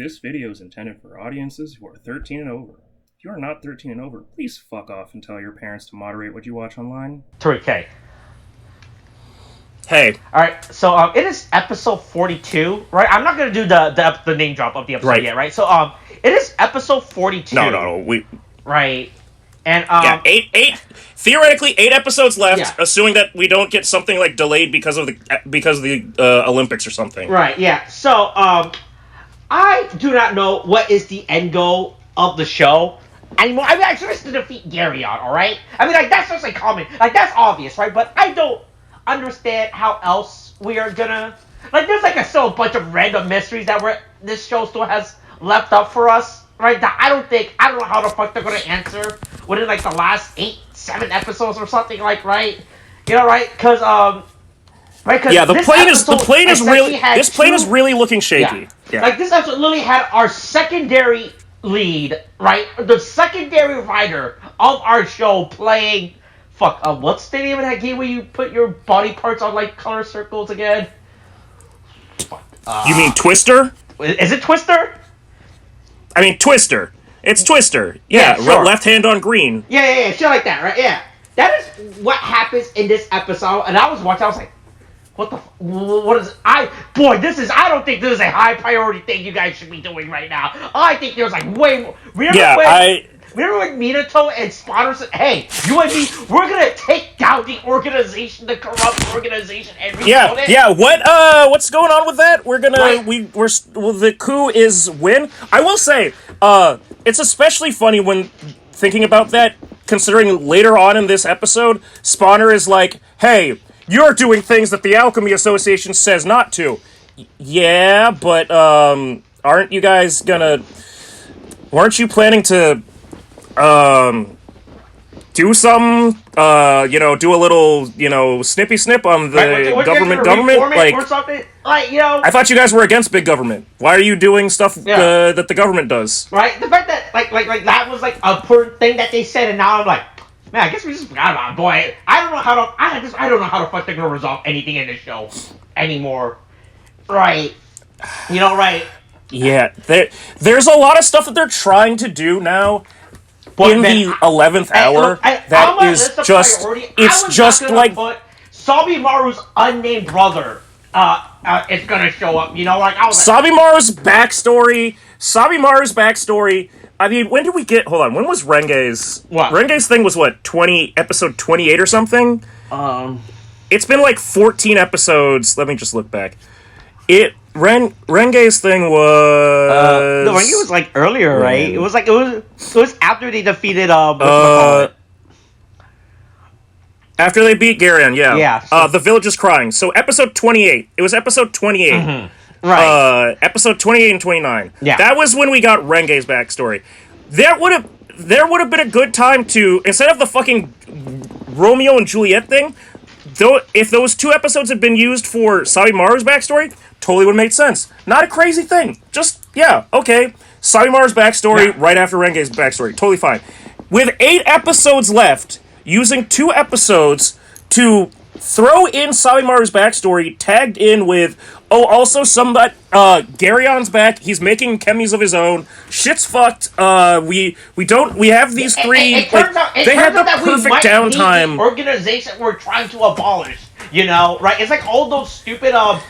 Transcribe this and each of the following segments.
This video is intended for audiences who are 13 and over. If you are not 13 and over, please fuck off and tell your parents to moderate what you watch online. Tariq, hey. Hey. Alright, so it is episode 42, right? I'm not going to do the name drop of the episode yet, right? So it is episode 42. No. Right. And eight. Theoretically, 8 episodes left, assuming that we don't get something like delayed because of the Olympics or something. Right. Yeah. So I do not know what is the end goal of the show anymore. I mean, I just to defeat Garyon, all right? I mean, like that's just like common, like that's obvious, right? But I don't understand how else we are gonna like. There's like still a bunch of random mysteries that this show still has left up for us. Right, that I don't know how the fuck they're gonna answer within like the last 7 episodes or something like, right? You know, right? Because right? Cause this plane is really looking shaky. Yeah. Like this episode literally had our secondary lead, right? The secondary writer of our show playing. What's the name of that game where you put your body parts on like color circles again? You mean Twister? Is it Twister? I mean, Twister. It's Twister. Yeah, sure. Left hand on green. Yeah, shit like that, right? Yeah. That is what happens in this episode, and I was watching, I was like, what is, I don't think this is a high priority thing you guys should be doing right now. I think there's like way more. Remember when Minato and Spotter said, hey, you and me, we're gonna take down the organization, the corrupt organization, and rebuild it? Yeah, what's going on with that? The coup is win. I will say, it's especially funny when thinking about that, considering later on in this episode, Spawner is like, hey, you're doing things that the Alchemy Association says not to. Yeah, but, aren't you planning to do some, do a little, snippy snip on the government, like, or something? Like, I thought you guys were against big government. Why are you doing stuff that the government does? Right? The fact that, like that was, like, a important thing that they said, and now I'm like, man, I guess we just forgot about it. Boy, I don't know how the fuck they're gonna resolve anything in this show anymore. Right. Right. Yeah, there's a lot of stuff that they're trying to do now. In the 11th hour, that is just, it's just like... Sabimaru's unnamed brother is gonna show up, like... Sabimaru's backstory, I mean, when did we get... Hold on, when was Renge's... What? Renge's thing was what, episode 28 or something? It's been like 14 episodes, let me just look back. Renge's thing was... No, Renge was like earlier, right? It was like, it was after they defeated, after they beat Garyon, yeah. Yeah. So... the village is crying. So episode 28. It was episode 28. Mm-hmm. Right. Episode 28 and 29. Yeah. That was when we got Renge's backstory. There would have been a good time to, instead of the fucking Romeo and Juliet thing, if those 2 episodes had been used for Sabimaru's backstory, totally would have made sense. Not a crazy thing. Just, okay. Sabimaru's backstory right after Renge's backstory. Totally fine. With 8 episodes left, using 2 episodes to throw in Sabimaru's backstory, tagged in with, also Garyon's back, he's making chemis of his own, shit's fucked, we have these 3, they had the perfect downtime. The organization we're trying to abolish, right? It's like all those stupid, talking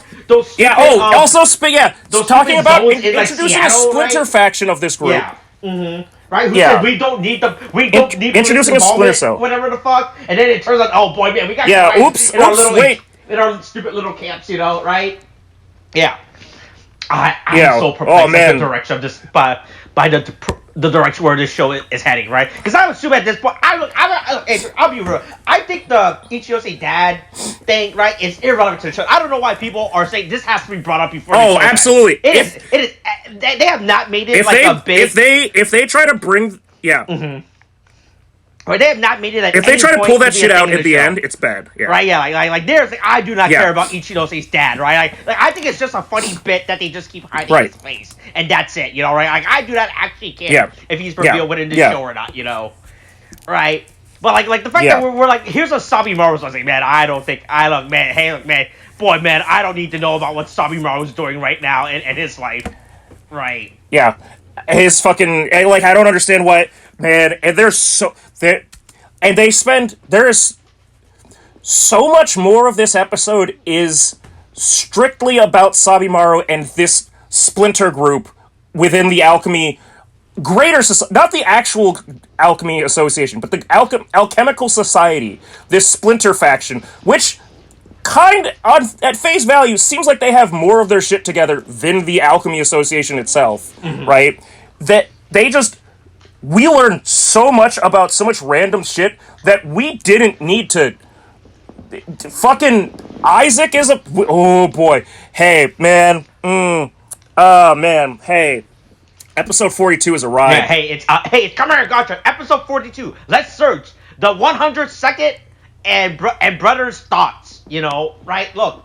about introducing a splinter faction of this group. Yeah. Mm-hmm. Right? Who said we don't need introducing a splinter cell. Whatever the fuck. And then it turns out, oh boy, man, we got in our stupid little camps, right? Yeah. I'm so perplexed at the direction of this by the direction where this show is heading, right? Because I assume at this point, I'll be real. I think the Ichiyose dad thing, right, is irrelevant to the show. I don't know why people are saying this has to be brought up before. Oh, absolutely. It is. They have not made it a big. If they try to bring, Mm-hmm. Right, they have not made it. If they try to pull that shit out at the end, it's bad. Yeah. Right? Yeah. I do not care about Ichinose's dad. Right? I think it's just a funny bit that they just keep hiding his face, and that's it. Right? Like I do not actually care if he's revealed within the show or not. Right? But like the fact that we're like, here's a Sabimaru. I was like, man, I don't need to know about what Sabimaru's doing right now in his life. Right. Yeah, his fucking like I don't understand what man. And there's so there, and they spend there is so much more of this episode is strictly about Sabimaru and this splinter group within the alchemy greater society, not the actual alchemy association, but the alchemical society, this splinter faction, which at face value seems like they have more of their shit together than the alchemy association itself, right? That we learned so much about so much random shit that we didn't need to fucking Isaac is a oh boy. Hey man. Man. Hey. Episode 42 is a ride. Yeah, hey, it's Kamen Rider Gotchard, episode 42. Let's search the 102nd and brother's thoughts. You know, right? Look.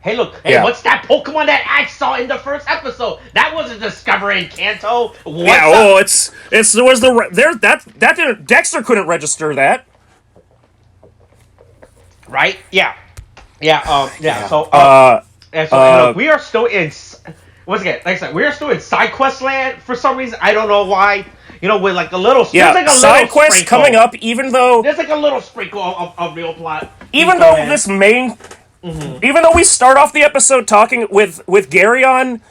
Hey, look. Hey, Yeah. what's that Pokemon that I saw in the first episode? That wasn't discovering Kanto. What's Yeah. up? Oh, there was that didn't Dexter couldn't register that. Right? Yeah. Yeah. Yeah. So. Look, we are still in. Once again, like I said, we are still in side quest land for some reason. I don't know why. You know, with like a little. Yeah. Like a Side quests sprinkle. coming up, even though There's like a little sprinkle of real plot. even though this main. Even though we start off the episode talking with Garyon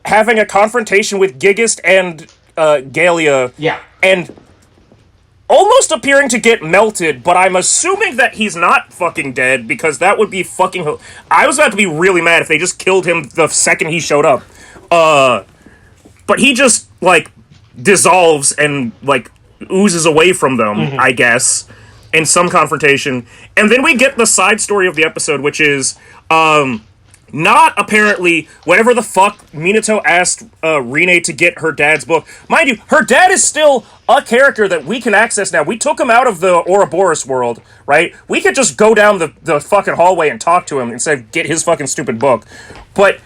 having a confrontation with Gigist and Galia, Yeah. and almost appearing to get melted, but I'm assuming that he's not fucking dead because that would be fucking. I was about to be really mad if they just killed him the second he showed up. But he just like dissolves and like oozes away from them, I guess, in some confrontation. And then we get the side story of the episode, which is not apparently whatever the fuck Minato asked Rine to get her dad's book. Mind you, her dad is still a character that we can access now. We took him out of the Ouroboros world, right? We could just go down the fucking hallway and talk to him instead of get his fucking stupid book. But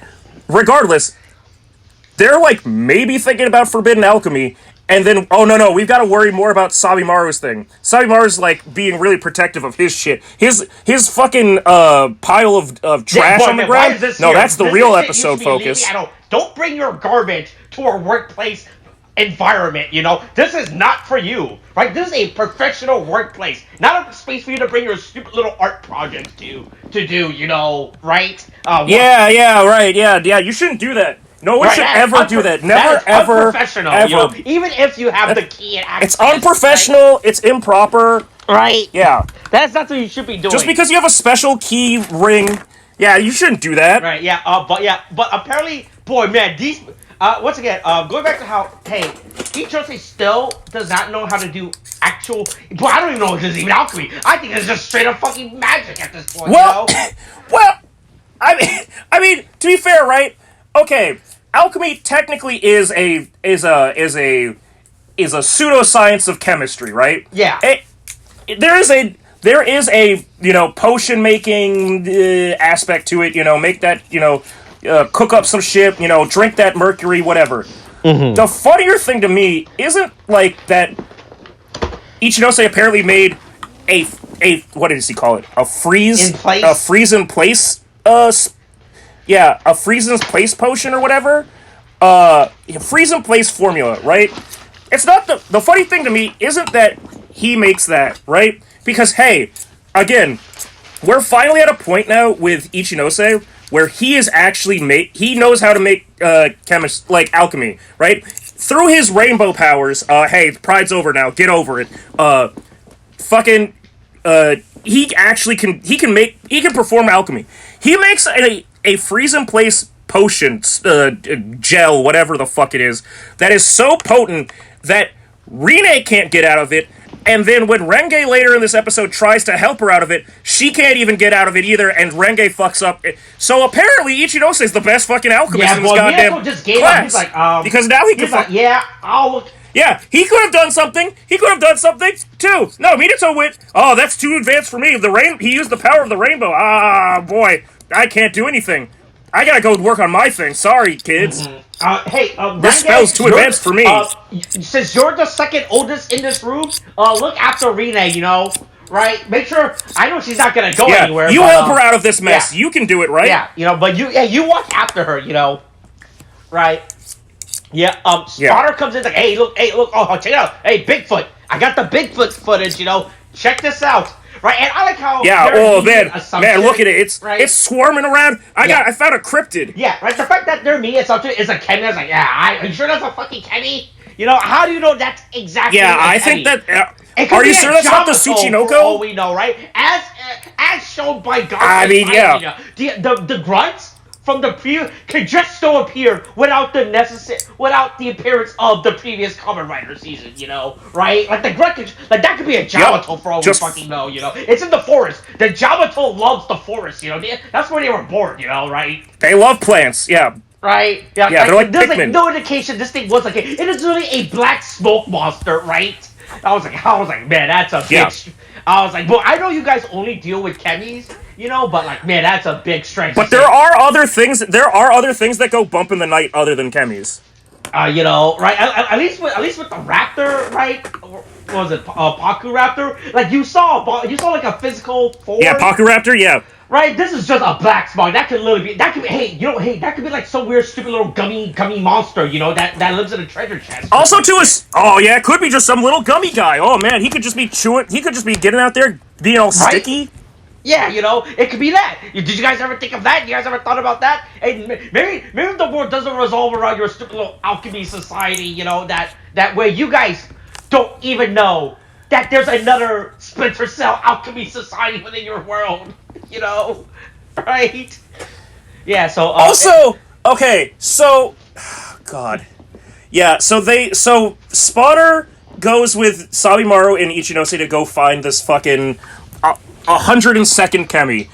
regardless, they're like maybe thinking about forbidden alchemy. And then, oh no, we've got to worry more about Sabimaru's thing. Sabimaru's like being really protective of his shit. His fucking pile of trash on the ground. No, that's the real episode focus. Don't bring your garbage to our workplace environment, you know? This is not for you, right? This is a professional workplace, not a space for you to bring your stupid little art projects to do, you know, right? Yeah, you shouldn't do that. No one should ever do that. Never, ever, ever. You know? Even if you have the key and access. It's unprofessional. Right? It's improper. Right. Yeah. That's not what you should be doing. Just because you have a special key ring, yeah, you shouldn't do that. Right. Yeah. But apparently, boy, man, these. Once again, going back to how Ichose still does not know how to do actual. Boy, I don't even know if this is even alchemy. I think it's just straight up fucking magic at this point. Well, you know? well, I mean, to be fair, right? Okay, alchemy technically is a pseudoscience of chemistry, right? Yeah. There is a potion making aspect to it. Make that cook up some shit. Drink that mercury, whatever. Mm-hmm. The funnier thing to me isn't like that. Ichinose apparently made a what does he call it? A freeze in place. A freeze in place potion or whatever. Freeze in place formula, right? It's not the funny thing to me isn't that he makes that, right? Because hey, again, we're finally at a point now with Ichinose where he is actually he knows how to make alchemy, right? Through his rainbow powers. Hey, pride's over now. Get over it. He actually can perform alchemy. He makes a freeze in place potion, gel, whatever the fuck it is, that is so potent that Rine can't get out of it, and then when Renge later in this episode tries to help her out of it, she can't even get out of it either, and Renge fucks up. So apparently Ichinose is the best fucking alchemist in this goddamn just gave class. Up. He's like, because now he can I'll look. Yeah, he could have done something. He could have done something too. No, Minato went, oh, that's too advanced for me. He used the power of the rainbow. Ah, boy, I can't do anything. I gotta go work on my thing. Sorry, kids. Mm-hmm. This spell's too advanced for me. Since you're the second oldest in this room, look after Rine, right? Make sure. I know she's not gonna go anywhere. You help her out of this mess. Yeah. You can do it, right? Yeah, but you watch after her, right? Yeah, Spotter comes in like, hey, look, oh, check it out. Hey, Bigfoot, I got the Bigfoot footage, check this out. Right, and I like how man, look at it. It's swarming around. I found a cryptid. Yeah, right. The fact that their media assumption is a Kemi, I was like, are you sure that's a fucking Kemi? How do you know that's exactly? Yeah, I think that. Are you sure that's not the Tsuchinoko? Oh, we know, right? As shown by God. I mean, yeah. The grunts from the previous can just so appear without the appearance of the previous Kamen Rider season, right? Like the grunt that could be a Jamato for all we fucking know, It's in the forest. The Jamato loves the forest, That's where they were born, right? They love plants, yeah. Right? Yeah, they're like there's Pikmin. no indication this thing was it is really a black smoke monster, right? I was like, man, that's a big. I was like, well, I know you guys only deal with Kemis, but like, man, that's a big strength. But there are other things that go bump in the night other than Kemis. Right? At least with the Raptor, right? What was it, Paku Raptor? Like you saw like a physical form. Yeah, Paku Raptor, yeah. Right, this is just a black smog. That could literally be. That could be. That could be like some weird, stupid little gummy monster. That lives in a treasure chest. Also, it could be just some little gummy guy. Oh man, he could just be chewing. He could just be getting out there, being all sticky. Yeah, it could be that. Did you guys ever think of that? You guys ever thought about that? Hey, maybe the world doesn't resolve around your stupid little alchemy society. That way you guys don't even know that there's another Splinter Cell alchemy society within your world. Right? Yeah, so... God. Yeah, so Spotter goes with Sabimaru and Ichinose to go find this fucking 102nd Kemi.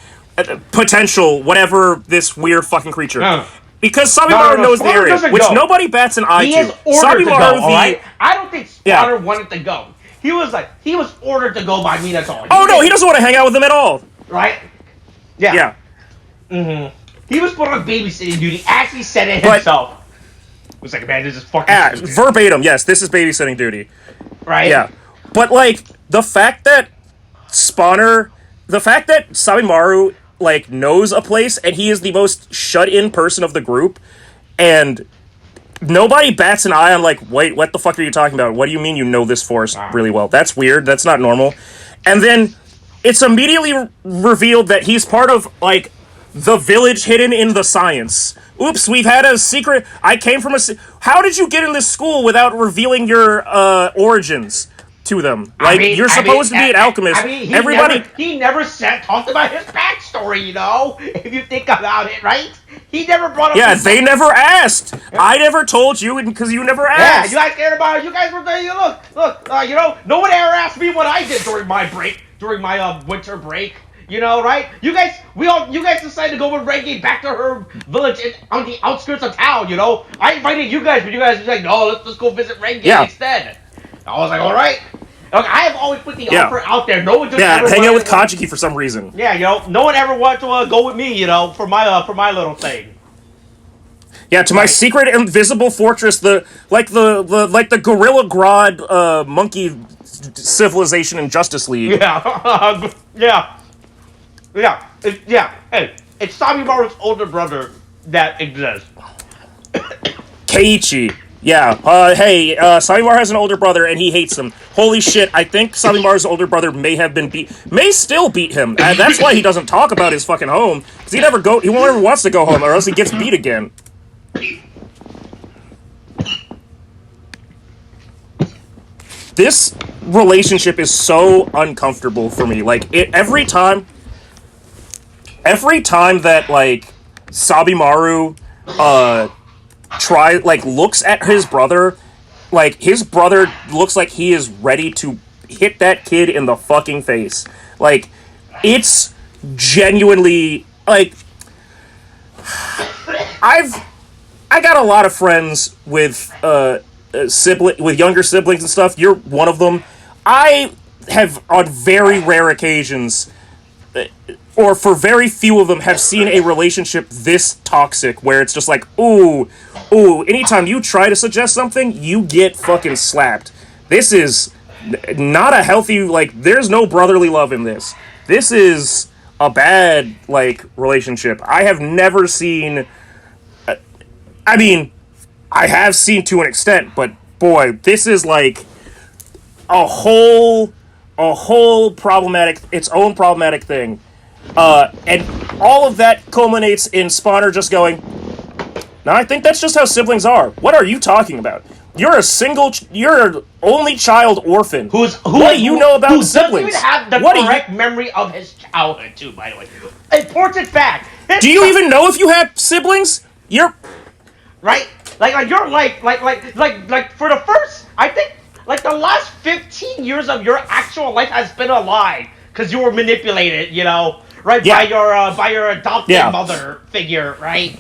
Potential, whatever, this weird fucking creature. No. Because Sabimaru knows the area, which nobody bats an eye to. He is ordered to go, alright? I don't think Spotter wanted to go. He was ordered to go by Minato. No, he doesn't want to hang out with them at all. Right? Yeah. Mm-hmm. He was put on babysitting duty. Actually said it himself. It was like, man, this is fucking verbatim, yes, this is babysitting duty. Right? Yeah. But, like, the fact that Sabimaru, like, knows a place, and he is the most shut-in person of the group, and nobody bats an eye on, like, wait, what the fuck are you talking about? What do you mean you know this forest really well? That's weird. That's not normal. And then it's immediately revealed that he's part of, like, the village hidden in the science. Oops, we've had a secret. I came from How did you get in this school without revealing your origins to them? Like, you're supposed to be an alchemist. He never talked about his backstory, if you think about it, right? He never brought up... Yeah, they never asked. I never told you because you never asked. Yeah, you guys cared about it. You guys were there. Look, no one ever asked me what I did during my break, during my winter break. Right? You guys decided to go with Reggae back to her village on the outskirts of town, I invited you guys, but you guys were like, no, let's just go visit Reggae instead. I was like, all right. Look, I have always put the offer out there. No one just hang out with Kajiki for some reason. Yeah, no one ever wanted to go with me, for my little thing. Yeah, to my secret invisible fortress, the Gorilla Grodd monkey civilization in Justice League. Yeah. Hey, it's Sabimaru's older brother that exists. Keiichi. Yeah. Sabimaru has an older brother and he hates him. Holy shit! I think Sabimaru's older brother may still beat him. And that's why he doesn't talk about his fucking home, because he never wants to go home, or else he gets beat again. This relationship is so uncomfortable for me. Like, every time that, like, Sabimaru looks at his brother, like, his brother looks like he is ready to hit that kid in the fucking face. Like, it's genuinely, like, I got a lot of friends with with younger siblings and stuff. You're one of them. I have, on very rare occasions, or for very few of them, have seen a relationship this toxic, where it's just like, ooh, anytime you try to suggest something, you get fucking slapped. This is not a healthy, like, there's no brotherly love in this. This is a bad, like, relationship. I have never seen, I have seen to an extent, but boy, this is like a whole problematic, its own problematic thing. And all of that culminates in Spawner just going, "No, I think that's just how siblings are. What are you talking about? You're you're an only child orphan. What do you know about siblings? Who doesn't even have the correct memory of his childhood, too, by the way. Important fact. Do you even know if you have siblings? You're... Right? Like your life, like for the first, I think, like the last 15 years of your actual life has been a lie. Because you were manipulated, you know, right, by your adopted mother figure, right?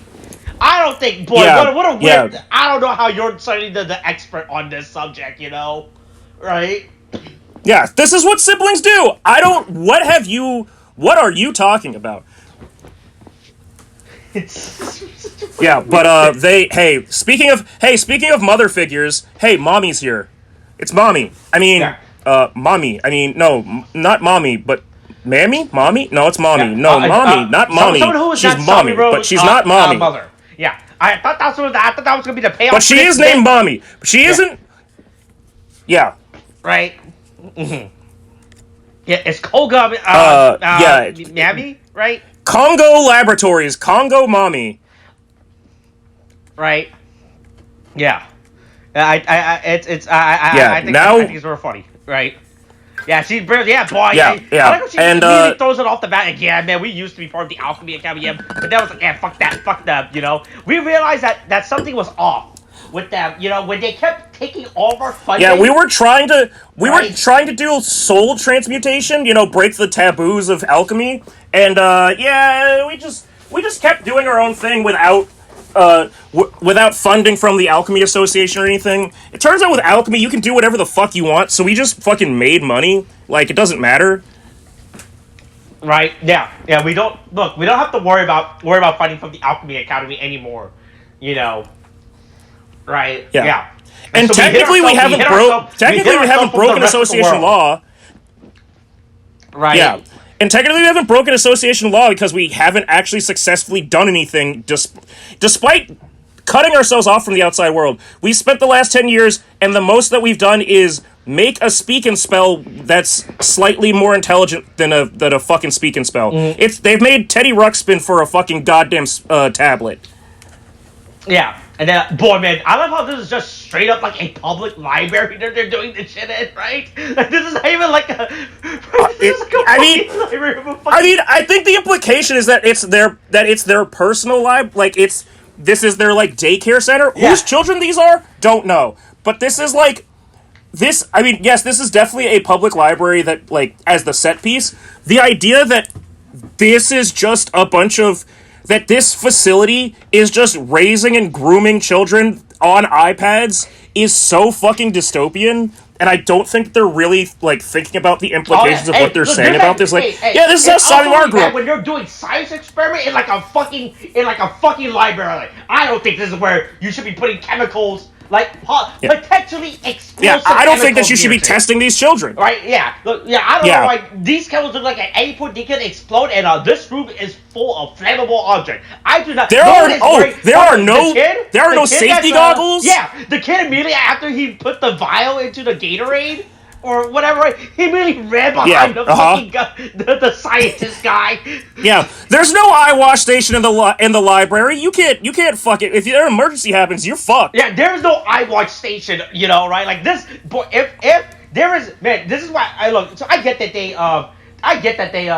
I don't think, boy, what a weird... I don't know how you're suddenly the expert on this subject, you know? Right? Yeah, this is what siblings do! What are you talking about? Yeah, but, speaking of mother figures, hey, Mommy's here. It's Mommy. I mean, Mommy. I mean, no, not Mommy, but... Mammy? Mommy? No, it's Mommy. Yeah. No, Mommy, not Mommy. She's Mommy, but she's not Mommy. Mother. Yeah, I thought that was gonna be the payoff. But she is named Mommy. But she isn't. Yeah. Right. Mm-hmm. Yeah, it's Koga. Mammy, right? Congo Laboratories, Congo Mommy. Right. Yeah. I think it's real funny. Right. Yeah, she's brilliant. Yeah, boy. Yeah. I like how she immediately throws it off the bat. Like, yeah, man, we used to be part of the Alchemy Academy, but that was like, yeah, fuck that, you know. We realized that something was off with them, you know, when they kept taking all of our funding. Yeah, we were trying to do soul transmutation, you know, break the taboos of alchemy, and we just kept doing our own thing without funding from the Alchemy Association or anything. It turns out with alchemy, you can do whatever the fuck you want, so we just fucking made money. Like, it doesn't matter. Right, yeah, we don't have to worry about funding from the Alchemy Academy anymore, you know. Right, yeah. And so technically we haven't broken association law. Right. Yeah. And technically we haven't broken association law because we haven't actually successfully done anything despite cutting ourselves off from the outside world. We spent the last 10 years, and the most that we've done is make a speak and spell that's slightly more intelligent than a fucking speak and spell. Mm-hmm. They've made Teddy Ruxpin for a fucking goddamn tablet. Yeah. And then, boy, man, I love how this is just straight up like a public library that they're doing this shit in, right? Like, this is not even like a... I think the implication is that it's their personal library. Like, this is their, like, daycare center. Yeah. Whose children these are? Don't know. But this is, like... This is definitely a public library that, like, as the set piece. The idea that this is just a bunch of... That this facility is just raising and grooming children on iPads is so fucking dystopian, and I don't think they're really, like, thinking about the implications of what they're saying about this. Like, this is how Simon grew up. When you're doing science experiment in like a fucking library, like, I don't think this is where you should be putting chemicals, like, potentially explosive. Yeah, I don't think that you should be testing these children. Right? Yeah. Look, I don't know. Like, these chemicals look like at any point they can explode, and this room is full of flammable objects. I do not. There are no safety goggles. Yeah, the kid immediately after he put the vial into the Gatorade or whatever, he immediately ran behind the scientist guy. Yeah, there's no eye wash station in the library. You can't fuck it. If an emergency happens, you're fucked. Yeah, there's no eye wash station. You know, right? Like this. Boy, if there is, man, this is why I look. So I get that they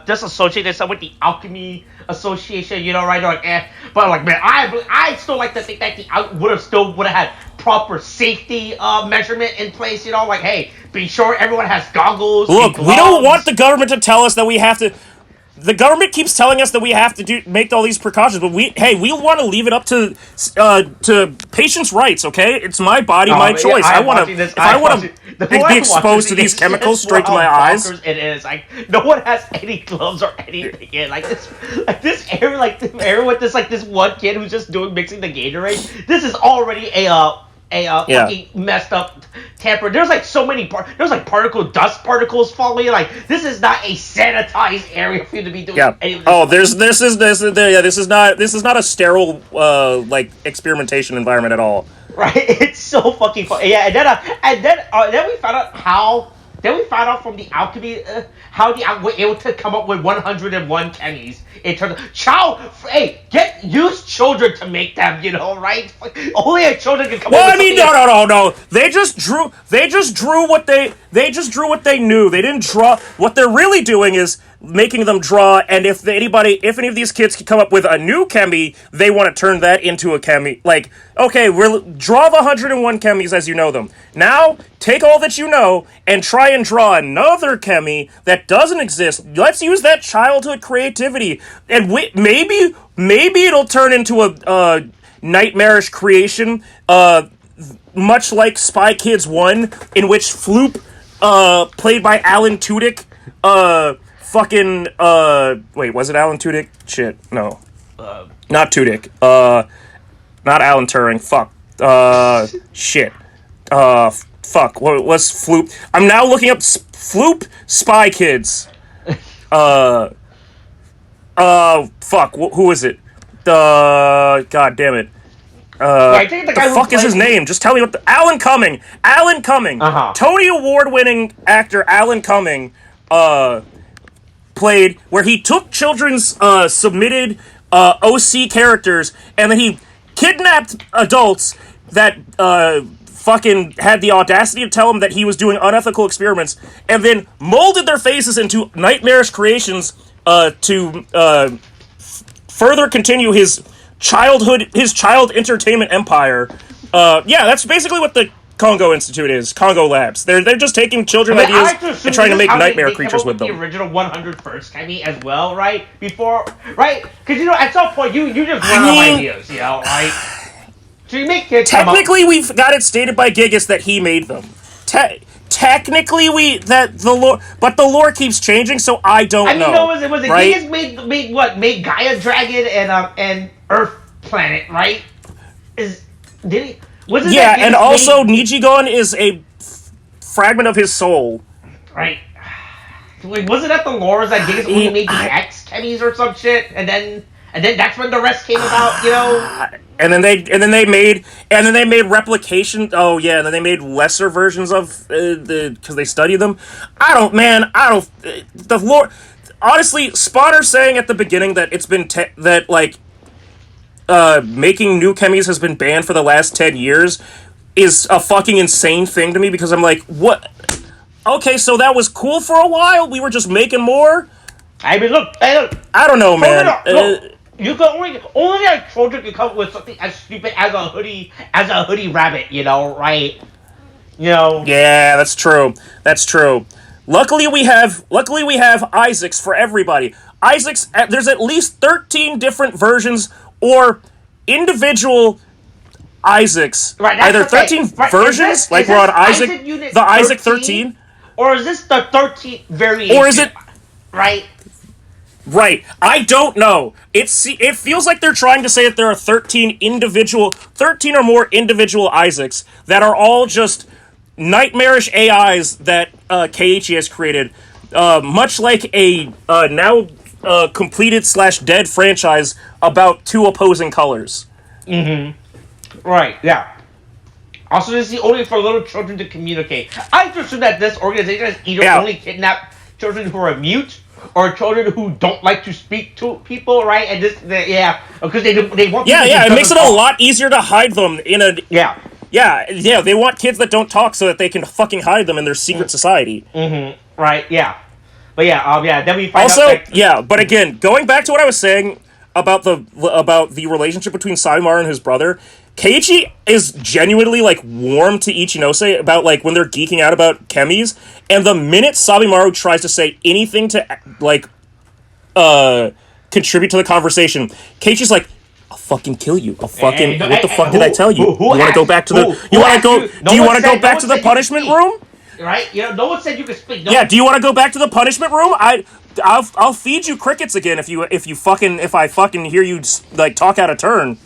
disassociate themselves with the Alchemy Association, you know, right? They're like, but like, man, I still like to think that the would have had proper safety measurement in place, you know, like, hey, be sure everyone has goggles. Look, we don't want the government to tell us that we have to. The government keeps telling us that we have to make all these precautions, but we want to leave it up to patients' rights. Okay, it's my body, my choice. I want to be exposed to these chemicals straight to my eyes. It is like no one has any gloves or anything in this area with this one kid who's just mixing the Gatorade. This is already a fucking messed up tamper. There's like so many there's like dust particles falling. Like this is not a sanitized area for you to be doing. Yeah. Any of Oh, this is not a sterile like experimentation environment at all. Right, it's so fucking fun. Yeah, and then we found out how. Then we found out from the alchemy how the were able to come up with 101 Kennys. In terms of use children to make them. You know, right? Only a children can come up. Well, with I mean, no. They just drew what they knew. They didn't draw. What they're really doing is making them draw. And if any of these kids can come up with a new Kemi, they want to turn that into a Kemi. Like, okay, we'll draw the 101 Kemis as you know them. Now, take all that you know and try and draw another Kemi that doesn't exist. Let's use that childhood creativity, and maybe it'll turn into a nightmarish creation, much like Spy Kids 1, in which Floop, played by Alan Tudyk, wait, was it Alan Tudyk? Shit, no. Not Tudyk. Not Alan Turing. Fuck. Shit. Fuck. What was Floop? I'm now looking up Floop Spy Kids. Fuck. Who is it? God damn it. The fuck is his name? Just tell me what Alan Cumming. Alan Cumming. Tony Award-winning actor Alan Cumming, played, where he took children's submitted OC characters and then he kidnapped adults that fucking had the audacity to tell him that he was doing unethical experiments, and then molded their faces into nightmarish creations to further continue his child entertainment empire. Yeah, that's basically what the Congo Institute is. Congo Labs. They're just taking children ideas and trying to make nightmare creatures with them. The original 101st Kemi as well, right? Right? Because at some point you just run out of ideas, right? So you make kids. Technically, we've got it stated by Gigas that he made them. Technically, but the lore keeps changing, so I don't know. Was it right? Gigas made Gaia Dragon and Earth Planet, right? Did he? Yeah, and also Nijigon is a fragment of his soul. Right. Wait, wasn't that the lore that Gigas only made the X Kemis or some shit, and then that's when the rest came about, And then they made replication. Oh yeah, and then they made lesser versions of because they study them. The lore. Honestly, Spawner saying at the beginning that it's been making new Kemis has been banned for the last 10 years is a fucking insane thing to me, because I'm like, what? Okay, so that was cool for a while. We were just making more. I mean, look. I don't know, man. You can only like children can come up with something as stupid as a hoodie rabbit, right? Yeah, that's true. Luckily we have Isaacs for everybody. Isaacs, there's at least 13 different versions or individual Isaacs. Right, either 13 versions, like we're on Isaac, the Isaac 13, or is this the 13th variation? Or is it right? Right. I don't know. It feels like they're trying to say that there are 13 or more individual Isaacs that are all just nightmarish AIs that Keiichi has created, much like a now completed / dead franchise about two opposing colors. Mm-hmm. Right, yeah. Also, this is only for little children to communicate. I assume that this organization has either only kidnapped children who are mute or children who don't like to speak to people, right? And because they want. Yeah. It makes it a lot easier to hide them in a. Yeah. Yeah. They want kids that don't talk so that they can fucking hide them in their secret society. Mm-hmm. Right. Yeah. But then we find also, out. Also, but again, going back to what I was saying about the relationship between Sabimaru and his brother, Keiichi is genuinely warm to Ichinose about when they're geeking out about chemis, and the minute Sabimaru tries to say anything to contribute to the conversation, Keiichi's like, "I'll fucking kill you. What the fuck did I tell you? You want to go back to the? You want to go? Do you want to go back to the punishment room? Right? No one said you could speak. Yeah. Do you want to go back to the punishment room? I'll feed you crickets again if I fucking hear you talk out of turn."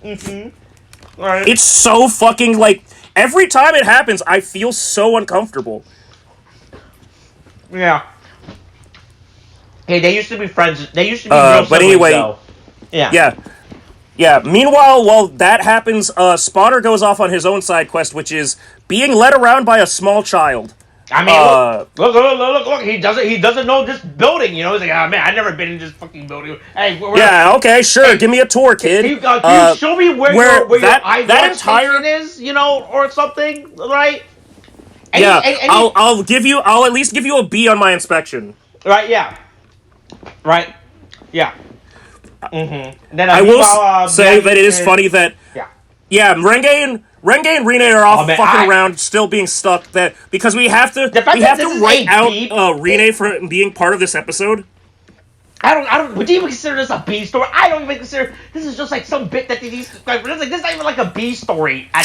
Mm-hmm. Right. It's so fucking, like, every time it happens, I feel so uncomfortable. Yeah. Hey, they used to be friends. They used to be real but siblings, anyway, though. Yeah. Yeah. Yeah, meanwhile, while that happens, Spotter goes off on his own side quest, which is being led around by a small child. I mean, look, he doesn't know this building, you know? He's like, oh, man, I've never been in this fucking building. Hey, yeah, okay, sure, hey, give me a tour, kid. Can you show me where your that entire station is, you know, or something, right? Yeah, I'll at least give you a B on my inspection. Right, yeah. Right, yeah. Mm-hmm. Then, I will say that it is funny that... Yeah, Renge and Rine are all fucking around, still being stuck. Because we have to write out Rine for being part of this episode. I don't. Would you even consider this a B story? I don't even consider this is just like some bit that these. This is not even like a B story. I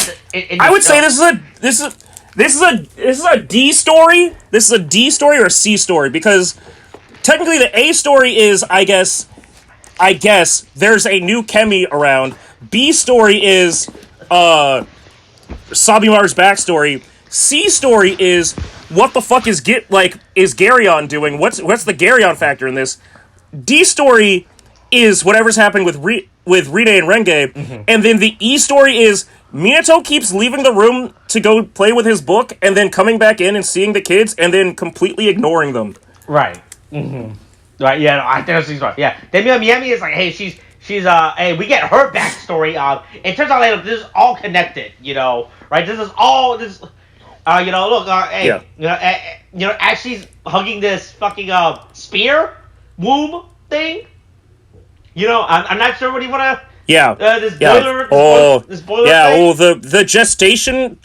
would say this is a D story. This is a D story or a C story because technically the A story is I guess there's a new Kemi around. B story is Sabimar's backstory. C story is what the fuck is Garyon doing? What's the Garyon factor in this? D story is whatever's happening with Rine and Renge, and then the E story is Minato keeps leaving the room to go play with his book, and then coming back in and seeing the kids, and then completely ignoring them. Right. Mm-hmm. Right. Yeah. No, I think that's right. Yeah. Then Miami is like, hey, she's hey, we get her backstory. It turns out like this is all connected. You know, right? This is all this. You know, look. Hey, you know, as she's hugging this fucking spear womb thing. You know, I'm not sure what you want to. Yeah. This boiler. This boiler. Yeah. Thing. Oh, the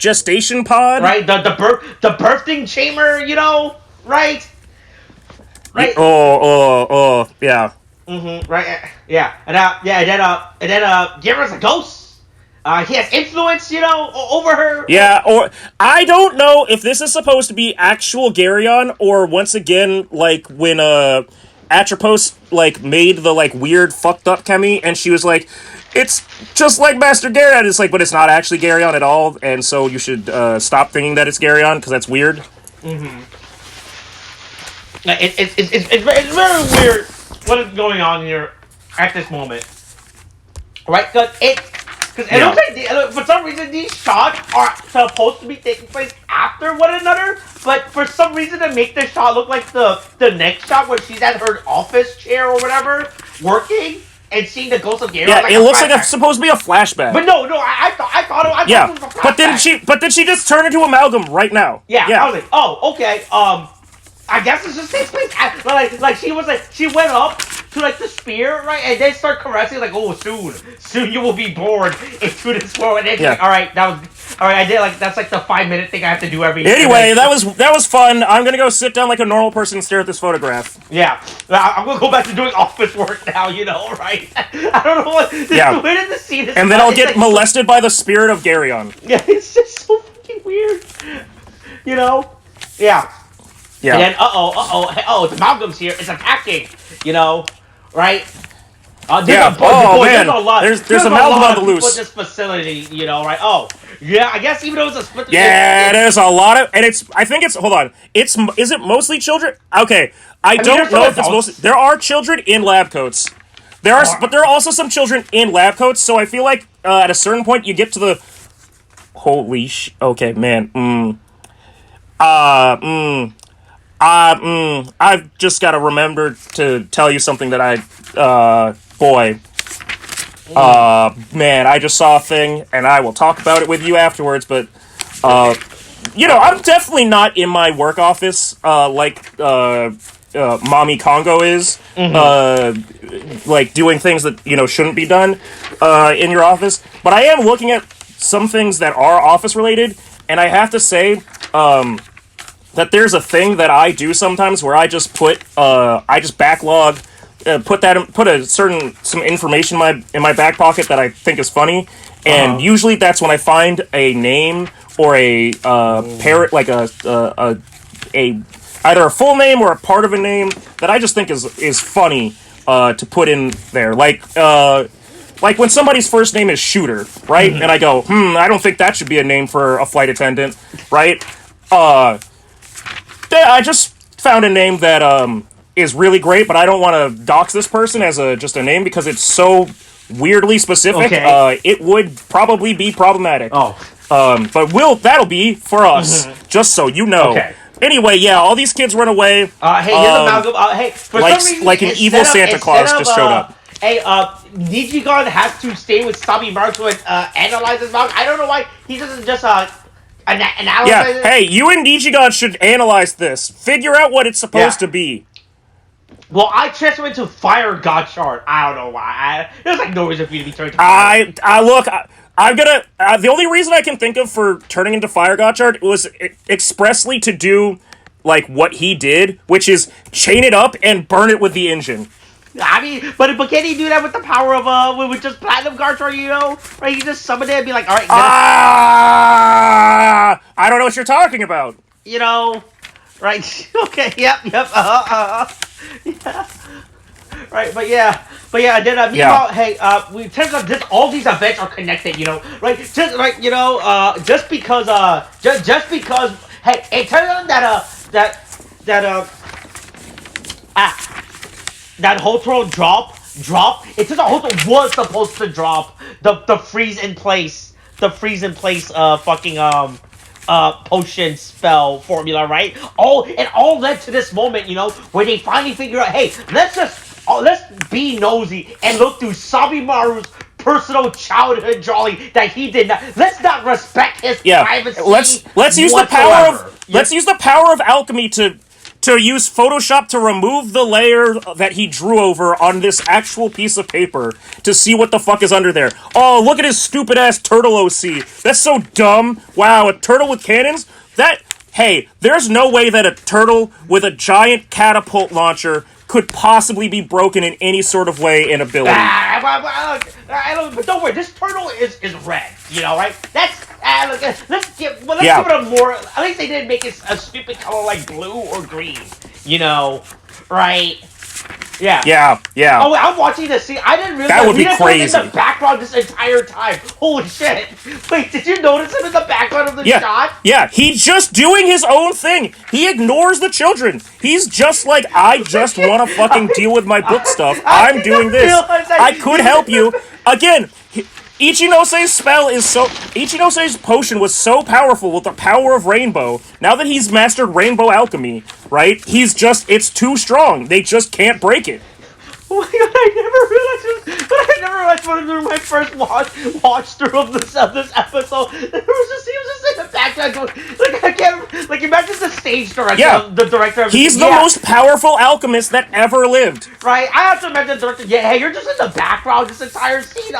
gestation pod. Right. The birthing chamber. You know. Right. Right. Oh. Yeah. Mm-hmm. Right. Yeah. And then Gira's a ghost. He has influence, you know, over her. Yeah, or I don't know if this is supposed to be actual Garyon or once again like when Atropos like made the like weird fucked up Kemi and she was like, it's just like Master Garyon. It's like, but it's not actually Garyon at all, and so you should stop thinking that it's Garyon because that's weird. Mm-hmm. It's very weird what is going on here at this moment, right? Because it looks like for some reason these shots are supposed to be taking place after one another, but for some reason to make the shot look like the next shot where she's at her office chair or whatever working and seeing the ghost of Garyon. Yeah, like it looks like it's supposed to be a flashback. But no, I thought it was a flashback. But then she just turned into Amalgam right now. Yeah. I was like, oh, okay. I guess it just takes place like she went up to like the spear, right, and they start caressing like, oh, soon you will be born into this world, and then all right, I did like that's like the 5-minute thing I have to do every. Anyway, that was fun. I'm gonna go sit down like a normal person and stare at this photograph. Yeah, I'm gonna go back to doing office work now. You know, right? I don't know what. The way that the scene is. And then I'll get molested by the spirit of Garyon. Yeah, it's just so fucking weird. You know? Yeah. Yeah. And then the Amalgam's here. It's attacking. You know, right? There's a lot. There's Amalgam on the loose. This facility, you know, right? Oh, yeah. I guess even though it's a split. Yeah, there's a lot of, and I think it's. Hold on. Is it mostly children? Okay, I don't know if it's mostly. There are children in lab coats. But there are also some children in lab coats. So I feel like at a certain point you get to the. Holy okay, man. I've just got to remember to tell you something that man, I just saw a thing, and I will talk about it with you afterwards, but, you know, I'm definitely not in my work office, like, Mommy Congo is, like, doing things that, you know, shouldn't be done, in your office, but I am looking at some things that are office-related, and I have to say, that there's a thing that I do sometimes where I just backlog, put some information in my back pocket that I think is funny, and usually that's when I find a name or a parrot, like a either a full name or a part of a name that I just think is funny to put in there. Like like when somebody's first name is Shooter, right? And I go, I don't think that should be a name for a flight attendant, right? I just found a name that is really great, but I don't want to dox this person as just a name because it's so weirdly specific. Okay. It would probably be problematic. Oh. But that'll be for us, just so you know. Okay. Anyway, yeah, all these kids run away. Hey, here's Amalgam. Hey, for like, some reason, like an evil Santa Claus just showed up. Hey, Nijigon has to stay with Sabimaru to analyze his manga. I don't know why he doesn't just analyze it. Yeah, hey, you and Nijigon should analyze this. Figure out what it's supposed to be. Well, I transferred into Fire Gotchard. I don't know why. There's like no reason for you to be turned to Fire. I'm gonna. The only reason I can think of for turning into Fire Gotchard was expressly to do like what he did, which is chain it up and burn it with the engine. I mean, but can he do that with the power of with just Platinum Gotchard? You know, right? He just summon it and be like, all right, I don't know what you're talking about. You know, right? Okay, yep, yeah. Right, but yeah, then meanwhile, hey, we turns out this all these events are connected, you know, right? Just like just because, hey, it turns out that Hotaro drop. It turns out Hotaro was supposed to drop the freeze in place, potion spell formula, right? It all led to this moment, you know, where they finally figure out, hey, let's be nosy and look through Sabimaru's personal childhood drawing that he did not. Let's not respect his privacy. Let's use the power of let's use the power of alchemy to use Photoshop to remove the layer that he drew over on this actual piece of paper to see what the fuck is under there. Oh, look at his stupid ass turtle OC. That's so dumb. Wow, a turtle with cannons? Hey, there's no way that a turtle with a giant catapult launcher could possibly be broken in any sort of way in ability. But don't worry, this turtle is red, you know, right? Let's give it a more. At least they didn't make it a stupid color like blue or green, you know, right? Yeah. Oh, I'm watching this scene. I didn't realize that would be in crazy. the background this entire time. Holy shit! Wait, did you notice him in the background of the shot? Yeah, he's just doing his own thing. He ignores the children. He's just like, I just want to fucking deal with my book stuff. I'm doing this. I could help you. Again, Ichinose potion was so powerful with the power of rainbow. Now that he's mastered rainbow alchemy, right? It's too strong. They just can't break it. Oh my god, I never realized during my first watch through of this episode, he was just in the background going, imagine the stage director, the director of he's the most powerful alchemist that ever lived. Right, I have to imagine the director, hey, you're just in the background this entire scene,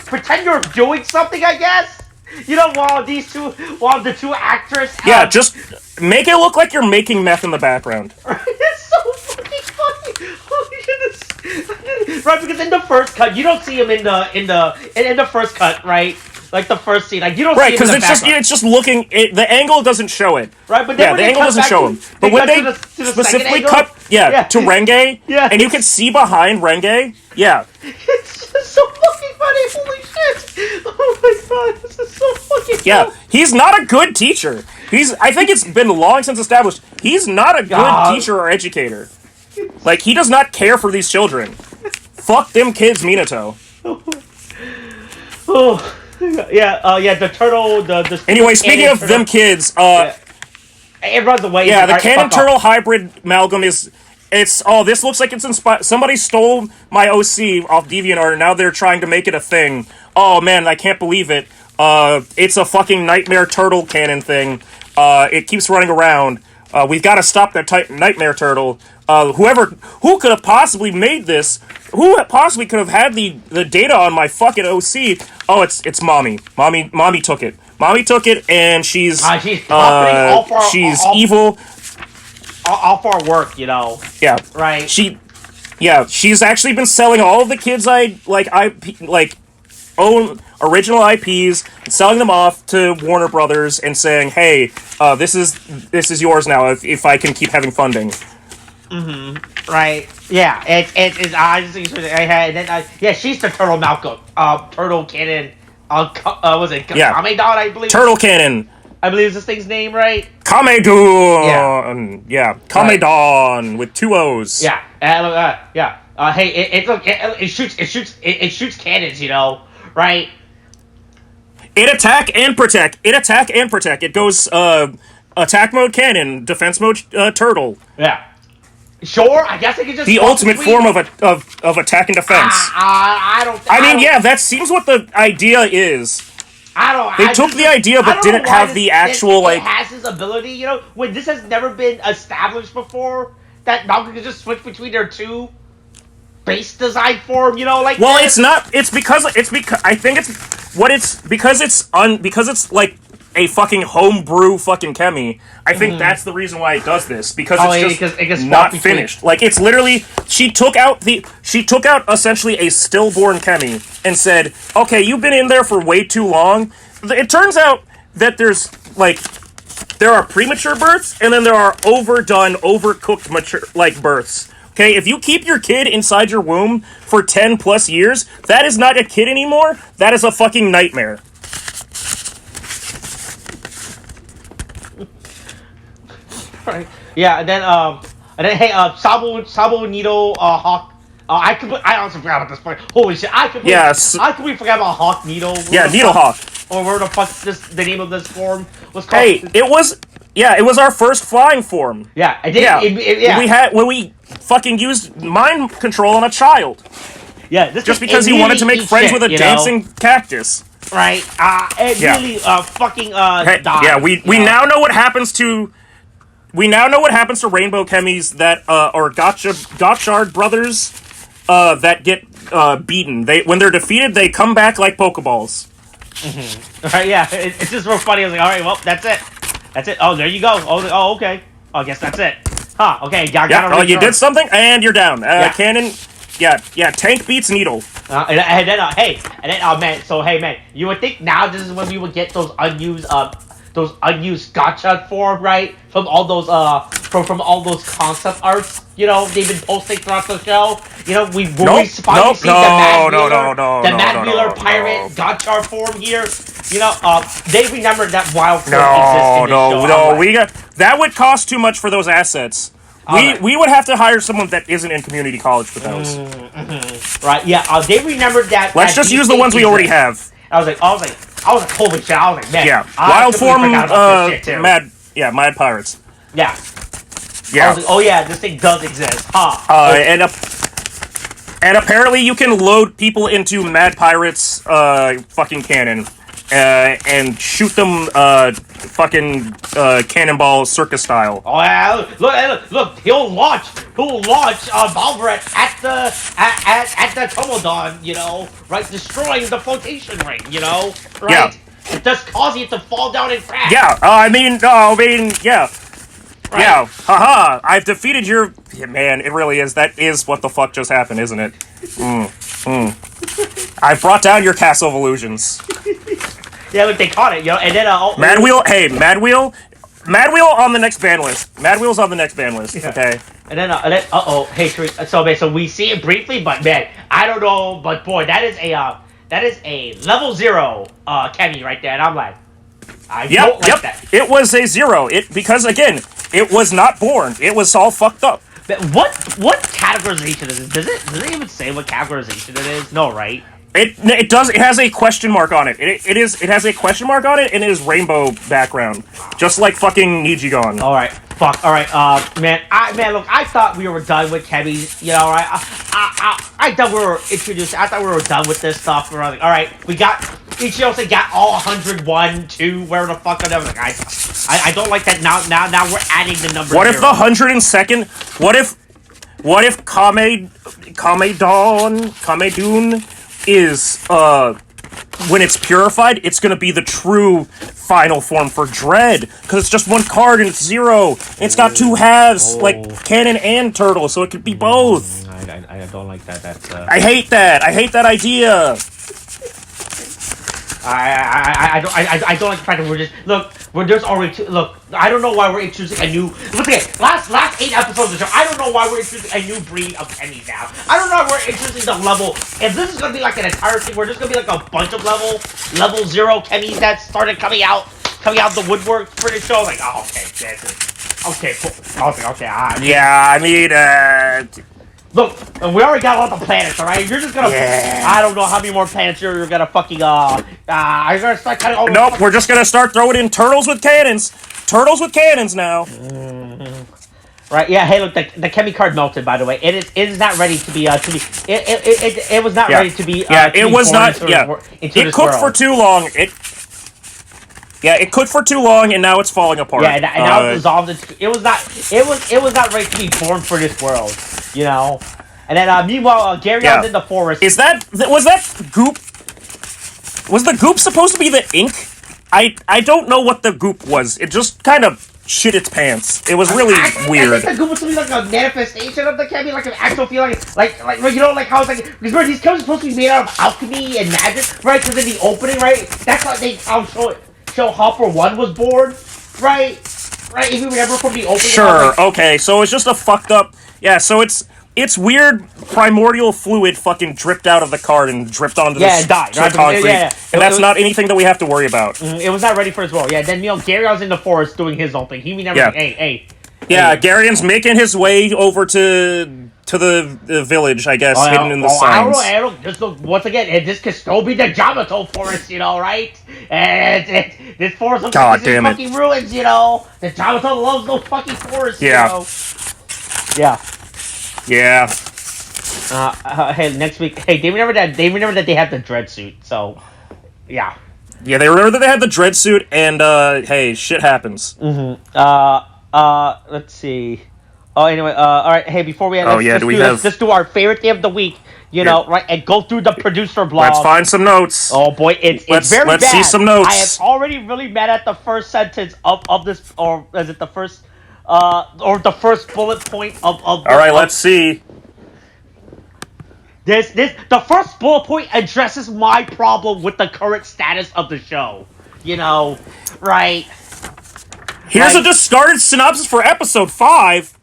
pretend you're doing something, I guess? You know, while the two actors... just make it look like you're making meth in the background. It's so fucking funny! Holy goodness! Right, because in the first cut, you don't see him in the first cut, right? Like the first scene, like you don't see him in the background. It's just looking. The angle doesn't show it. Right, but then the angle doesn't show him. But when they specifically cut, to Renge, and you can see behind Renge, it's just so fucking funny. Holy shit! Oh my god, this is so fucking cool. He's not a good teacher. I think it's been long since established. He's not a good teacher or educator. Like, he does not care for these children. Fuck them kids, Minato. The turtle, the anyway, speaking of them kids, it runs away. Yeah, the Cannon Turtle hybrid amalgam is... this looks like it's inspired... Somebody stole my OC off DeviantArt, and now they're trying to make it a thing. Oh, man, I can't believe it. It's a fucking Nightmare Turtle cannon thing. It keeps running around. We've got to stop that Nightmare Turtle. Who could have possibly made this? Who possibly could have had the data on my fucking OC? Oh, it's Mommy. Mommy took it. Mommy took it, and she's evil. All for work, you know. Yeah. Right. She's actually been selling all of the kids own original IPs, and selling them off to Warner Brothers, and saying, "Hey, this is yours now. If I can keep having funding." Right. Yeah. It's I just think and then yeah, she's the turtle Malcolm. Turtle Cannon. Was it Yeah. Kamedon? I believe. Turtle Cannon. I believe is this thing's name, right? Kamedon. Yeah. Kamedon with 2 O's. Yeah. Yeah. Hey, it shoots cannons, you know, right? It attack and protect. It goes attack mode cannon, defense mode turtle. Yeah. Sure, I guess I could just The ultimate form of attack and defense. I mean, yeah, that seems what the idea is. They took the just, idea but didn't have the actual it has his ability, you know, when this has never been established before, that Malcolm can just switch between their two base design form, you know, like. Well, this. It's because I think because it's like a fucking homebrew fucking Kemi. I think that's the reason why it does this, because it's not finished. Like, it's literally she took out essentially a stillborn Kemi and said, "Okay, you've been in there for way too long." It turns out that there are premature births and then there are overdone, overcooked mature births. Okay, if you keep your kid inside your womb for 10 plus years, that is not a kid anymore. That is a fucking nightmare. Right. Yeah, and then hey, Sabo Needle Hawk. I honestly forgot about this part. Holy shit! I completely forgot about Hawk Needle. Yeah, Needle Hawk. Or where the fuck the name of this form was called? Hey, it was our first flying form. Yeah, I did. Yeah. When we fucking used mind control on a child. Yeah, just because he wanted to make friends with a dancing cactus. Right. Really fucking died, yeah, we now know what happens to. We now know what happens to Rainbow Chemis that or Gotchard brothers that get beaten. When they're defeated, they come back like Pokeballs. Right, yeah, it's just real funny. I was like, all right, well, that's it. Oh, there you go. Oh, okay. Oh, I guess that's it. Huh? Okay, you did something, and you're down. Cannon. Yeah. Tank beats Needle. And then, man. So, hey, man, you would think now this is when we would get those unused gotcha form, right? From all those from all those concept arts, you know, they've been posting throughout the show. You know, we finally see the Mad Wheeler pirate Gotchard form here. You know, they remembered that wild form exists in this show. We got that would cost too much for those assets. We would have to hire someone that isn't in community college for those. Right? Yeah. They remembered that. Let's just use the ones we already have. I was like, holy shit! I was like, man. Yeah. Wild form. Mad pirates. Yeah. Yeah. I was like, oh yeah, this thing does exist. And apparently you can load people into Mad Pirates fucking cannon and shoot them fucking cannonball circus style. Oh yeah, look, he'll launch Valveret at the Tomodon, you know, right, destroying the flotation ring, you know, right? Yeah. It just causing it to fall down and crash. Yeah, yeah. Right. Yeah, haha, I've defeated your... Man, it really is. That is what the fuck just happened, isn't it? I've brought down your castle of illusions. Yeah, look, they caught it, yo, and then... Mad Wheel on the next ban list. Mad Wheel's on the next ban list, okay? And then, hey, so we see it briefly, but man, I don't know, but boy, that is a level 0 Kemi right there, and I'm like... I don't like that. It was a 0. Because again, it was not born. It was all fucked up. What categorization is it? Does it even say what categorization it is? No, right? It does. It has a question mark on it. It has a question mark on it, and it is rainbow background, just like fucking Nijigon. All right, fuck. All right, man. Look, I thought we were done with Kemi. You know, right? I thought we were introduced. I thought we were done with this stuff. We're like, all right, we got. Ichiro said got all 101, 2, where the fuck are they? Like, I don't like that. Now we're adding the number. What 0. If the 102nd? What if Kamedun is when it's purified, it's gonna be the true final form for Dread, because it's just one card and it's 0. And it's got 2 halves, like cannon and turtle, so it could be both. I don't like that. I hate that. I hate that idea. I don't like the fact that we're just look. where there's already two. Look, I don't know why we're introducing a new. Look at last 8 episodes of the show. I don't know why we're introducing a new breed of Kemi now. I don't know why we're introducing the level. If this is gonna be like an entire thing, where there's gonna be like a bunch of level 0 Kemis that started coming out the woodwork for the show. Like, oh, okay, this is okay. Okay. Yeah, I mean, Look, we already got all the planets, alright? You're just gonna... Yeah. I don't know how many more planets you're gonna fucking, you're gonna start cutting all the... Nope, we're just gonna start throwing in turtles with cannons. Turtles with cannons now. Right, yeah, hey, look, the Kemi card melted, by the way. It is not ready to be, it was not ready to be, it was not, it cooked for too long. It cooked for too long, and now it's falling apart. Yeah, and now it's dissolved into... It was not ready to be born for this world, you know? And then, meanwhile, Garion's in the forest. Was that goop... Was the goop supposed to be the ink? I don't know what the goop was. It just kind of shit its pants. It was really weird. I think the goop was something like a manifestation of the Kemi, like an actual feeling, like you know, like how it's like, because remember, these Kemis are supposed to be made out of alchemy and magic, right? Because in the opening, right, that's how show Hopper 1 was born, right? Right, if you remember from the opening. Sure, okay, so it's just a fucked up... Yeah, so it's weird primordial fluid fucking dripped out of the card and dripped onto the concrete. And that's not anything that we have to worry about. It was not ready for his role. Yeah, then Garion's in the forest doing his own thing. He never hey. Yeah, Garion's making his way over to the village, I guess, hidden in the signs. I don't know. Just look, once again, this could still be the Yamato forest, you know, right? And this forest looks like this is fucking ruins, you know? The Yamato loves those fucking forests, you know? Yeah. Hey, next week. Hey, they remember that they have the dread suit. So, yeah. Yeah, they remember that they had the dread suit, and hey, shit happens. Let's see. Oh, anyway. All right. Hey, before we end, let's do our favorite day of the week. You know, right? And go through the producer blog. Let's find some notes. Oh boy, it's very bad. Let's see some notes. I am already really mad at the first sentence of this, or is it the first? Or the first bullet point of all right, let's see. The first bullet point addresses my problem with the current status of the show. You know, right? Here's a discarded synopsis for episode 5.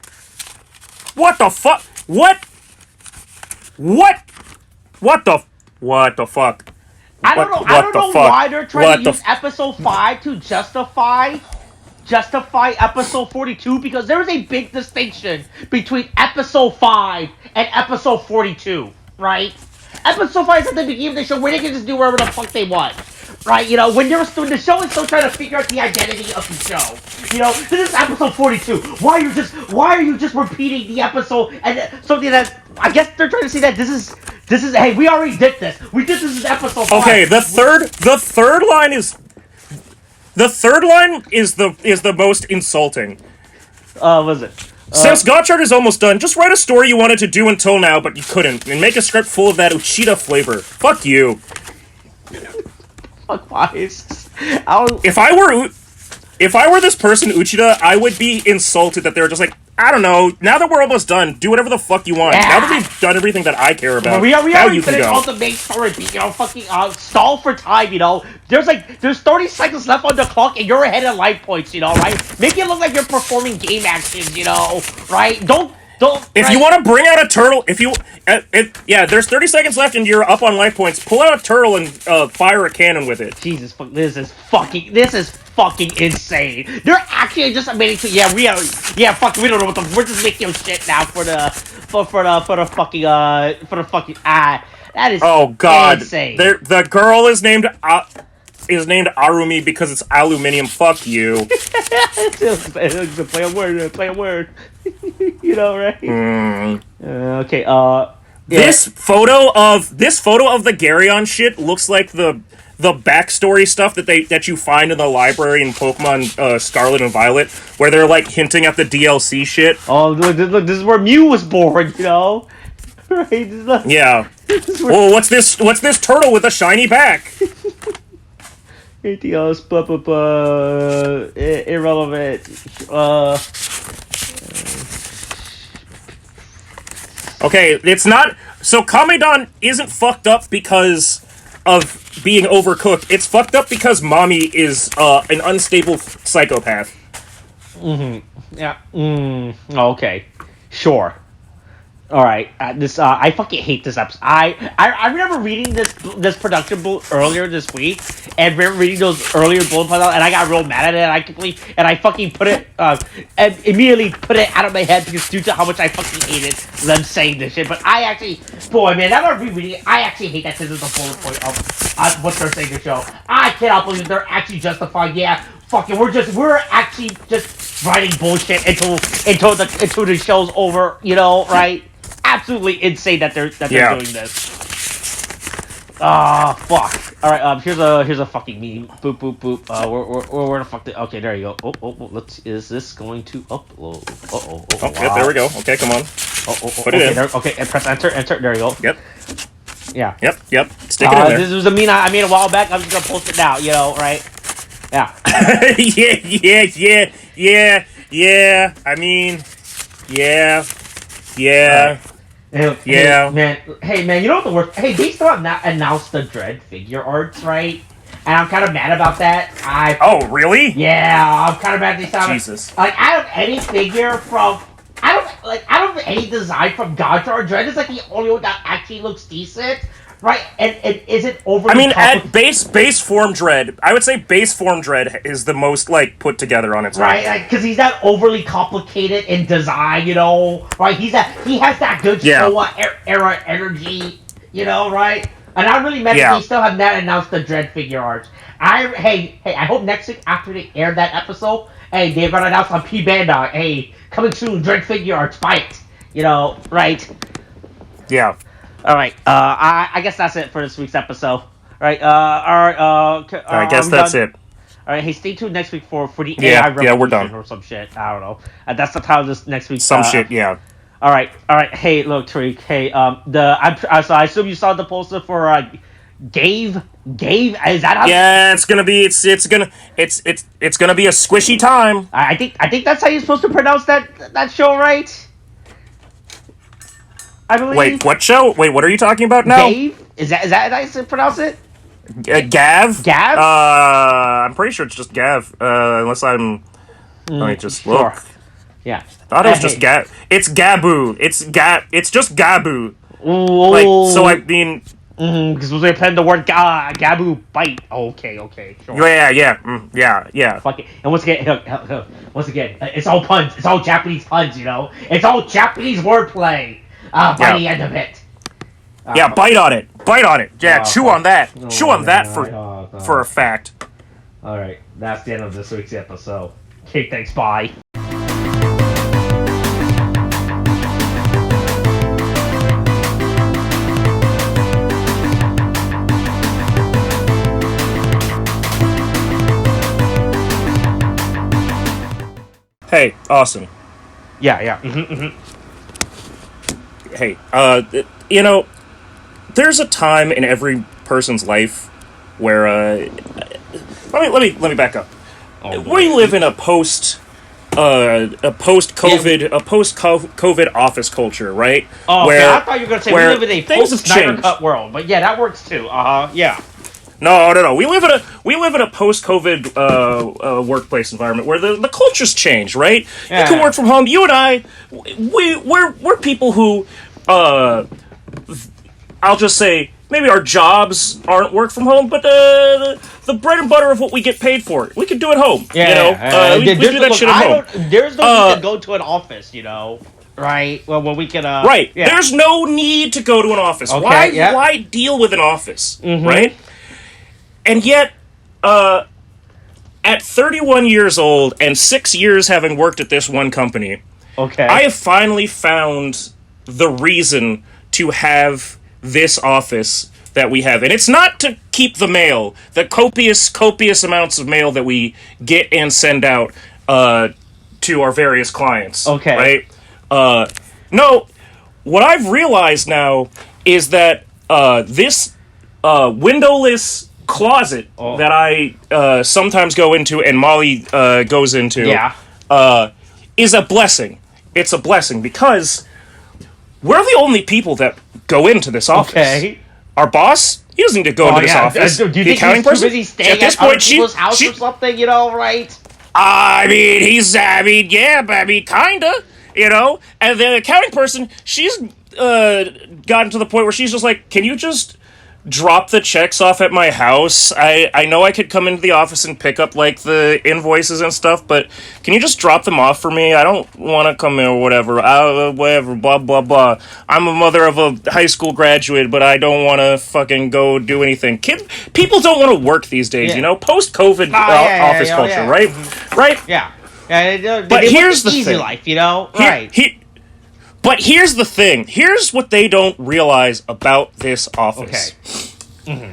What the fuck? What the fuck? I don't know why they're trying to use episode 5 to justify episode 42, because there is a big distinction between episode 5 and episode 42, right? Episode 5 is at the beginning of the show where they can just do whatever the fuck they want, right? You know, when the show is still trying to figure out the identity of the show. You know, this is episode 42. Why are you just repeating the episode and something that I guess they're trying to say that this is hey, we already did this. We did this in episode 5. Okay, the third line is the most insulting. Was it? Since Gotchard is almost done, just write a story you wanted to do until now, but you couldn't, and make a script full of that Uchida flavor. Fuck you. Fuck wise. If I were this person, Uchida, I would be insulted that they're just like, I don't know, now that we're almost done, do whatever the fuck you want. Yeah. Now that we've done everything that I care about, we already finished all the main story, you know, fucking, stall for time, you know. There's 30 seconds left on the clock, and you're ahead of life points, you know, right? Make it look like you're performing game actions, you know, right? Don't. If you want to bring out a turtle, there's 30 seconds left and you're up on life points. Pull out a turtle and fire a cannon with it. Jesus, this is fucking insane. They're actually just admitting to we don't know we're just making shit now for the fucking that is insane. The girl is named Arumi because it's aluminium. Fuck you. Play a word. You know, right? Okay. This photo of the Garion shit looks like the backstory stuff that you find in the library in Pokemon Scarlet and Violet, where they're like hinting at the DLC shit. Oh, look! This is where Mew was born. You know, right? Yeah. Well, what's this turtle with a shiny back? Anything else? Irrelevant. Okay, it's not... So, Kamedon isn't fucked up because of being overcooked. It's fucked up because mommy is an unstable psychopath. Yeah. Okay. Sure. All right. I fucking hate this episode. I remember reading this production earlier this week, and remember reading those earlier bullet points, and I got real mad at it. And I fucking put it and immediately put it out of my head because due to how much I fucking hated them saying this shit. But I actually, boy, man, now that I'm rereading it, I actually hate that this is the bullet point of what they're saying in the show. I cannot believe they're actually justifying. Yeah, fucking, we're actually just writing bullshit until the show's over. You know, right? Absolutely insane that they're doing this. Fuck. All right. Here's a fucking meme. Boop boop boop. Where the fuck? Okay, there you go. Oh. Is this going to upload? Oh. Wow. Yep, there we go. Okay, come on. Put it in. There, okay, and press enter. There you go. Yep. Yeah. Yep. Stick it in there. This was a meme I made a while back. I'm just gonna post it now. You know, right? Yeah. Yeah. I mean, yeah. Hey, man, you know what the worst? Hey, they still have not announced the Dread figure arts, right? And I'm kind of mad about that. Oh, really? Yeah, I'm kind of mad they still haven't. Jesus. Like, I don't any figure from... I don't have any design from Gotchard. Dread is like the only one that actually looks decent. Right, and isn't overly. I mean, at base form Dread, I would say base form Dread is the most like put together on its own. Right, because he's not overly complicated in design, you know. Right, he has that good Showa era energy, you know. Right, and I'm really mad that they still have not announced the Dread figure arts. I hope next week after they air that episode, hey, they're gonna announce on P Bandai, hey, coming soon, Dread figure arts, fight, you know, right? Yeah. All right. I guess that's it for this week's episode. All right. I guess that's it. All right. Hey, stay tuned next week for the AI revolution. Yeah, we're done. Or some shit. I don't know. That's the title of this next week's. Some shit. Yeah. All right. Hey, look, Tariq. Hey, so I assume you saw the poster for Gave. Is that how? Yeah, it's gonna be. It's gonna be a squishy time. I think that's how you're supposed to pronounce that show, right? I believe. Wait, what show? Wait, what are you talking about now? Gave? Is that how you pronounce it? Gav? Gav? I'm pretty sure it's just Gav. Unless I'm... Let me just look. Sure. Yeah. I thought it was just Gav. It's Gabu. It's just Gabu. Ooh. Like, so I mean... Because we're playing the word Gabu bite. Okay, sure. Yeah. Fuck it. And once again, it's all puns. It's all Japanese puns, you know? It's all Japanese wordplay. By the end of it. Yeah, bite on it. Yeah, chew on that. Chew on that for a fact. Alright, that's the end of this week's episode. Okay, thanks, bye. Hey, Austin. Yeah. Hey, you know, there's a time in every person's life where let me back up. We live in a post-COVID office culture, right? Oh, where, I thought you were gonna say we live in a post-Snyder Cut world, but yeah, that works too. Yeah. No. We live in a post-COVID workplace environment where the culture's changed, right? Yeah. You can work from home. You and I, we're people who, I'll just say, maybe our jobs aren't work from home, but the bread and butter of what we get paid for, we can do at home. Yeah, we do that shit at home. There's no need to go to an office, you know. Right. Well, we can. Right. Yeah. There's no need to go to an office. Okay, why deal with an office? Mm-hmm. Right. And yet, at 31 years old and 6 years having worked at this one company, I have finally found the reason to have this office that we have. And it's not to keep the mail, the copious amounts of mail that we get and send out to our various clients. Right? No, what I've realized now is that this windowless closet that I sometimes go into and Molly goes into is a blessing. It's a blessing because we're the only people that go into this office. Our boss He doesn't need to go into this office. Do you the think accounting he's too person? busy staying At this at other point, people's house or something? You know, right? Kinda, you know? And the accounting person, she's gotten to the point where she's just like, can you just drop the checks off at my house? I know I could come into the office and pick up, like, the invoices and stuff, but can you just drop them off for me? I don't want to come in or whatever. Whatever, blah, blah, blah. I'm a mother of a high school graduate, but I don't want to fucking go do anything. People don't want to work these days, you know? Post-COVID office culture, right? Mm-hmm. Right? Yeah. But here's the easy thing. life, you know? Right. But here's the thing. Here's what they don't realize about this office. Okay. Mm-hmm.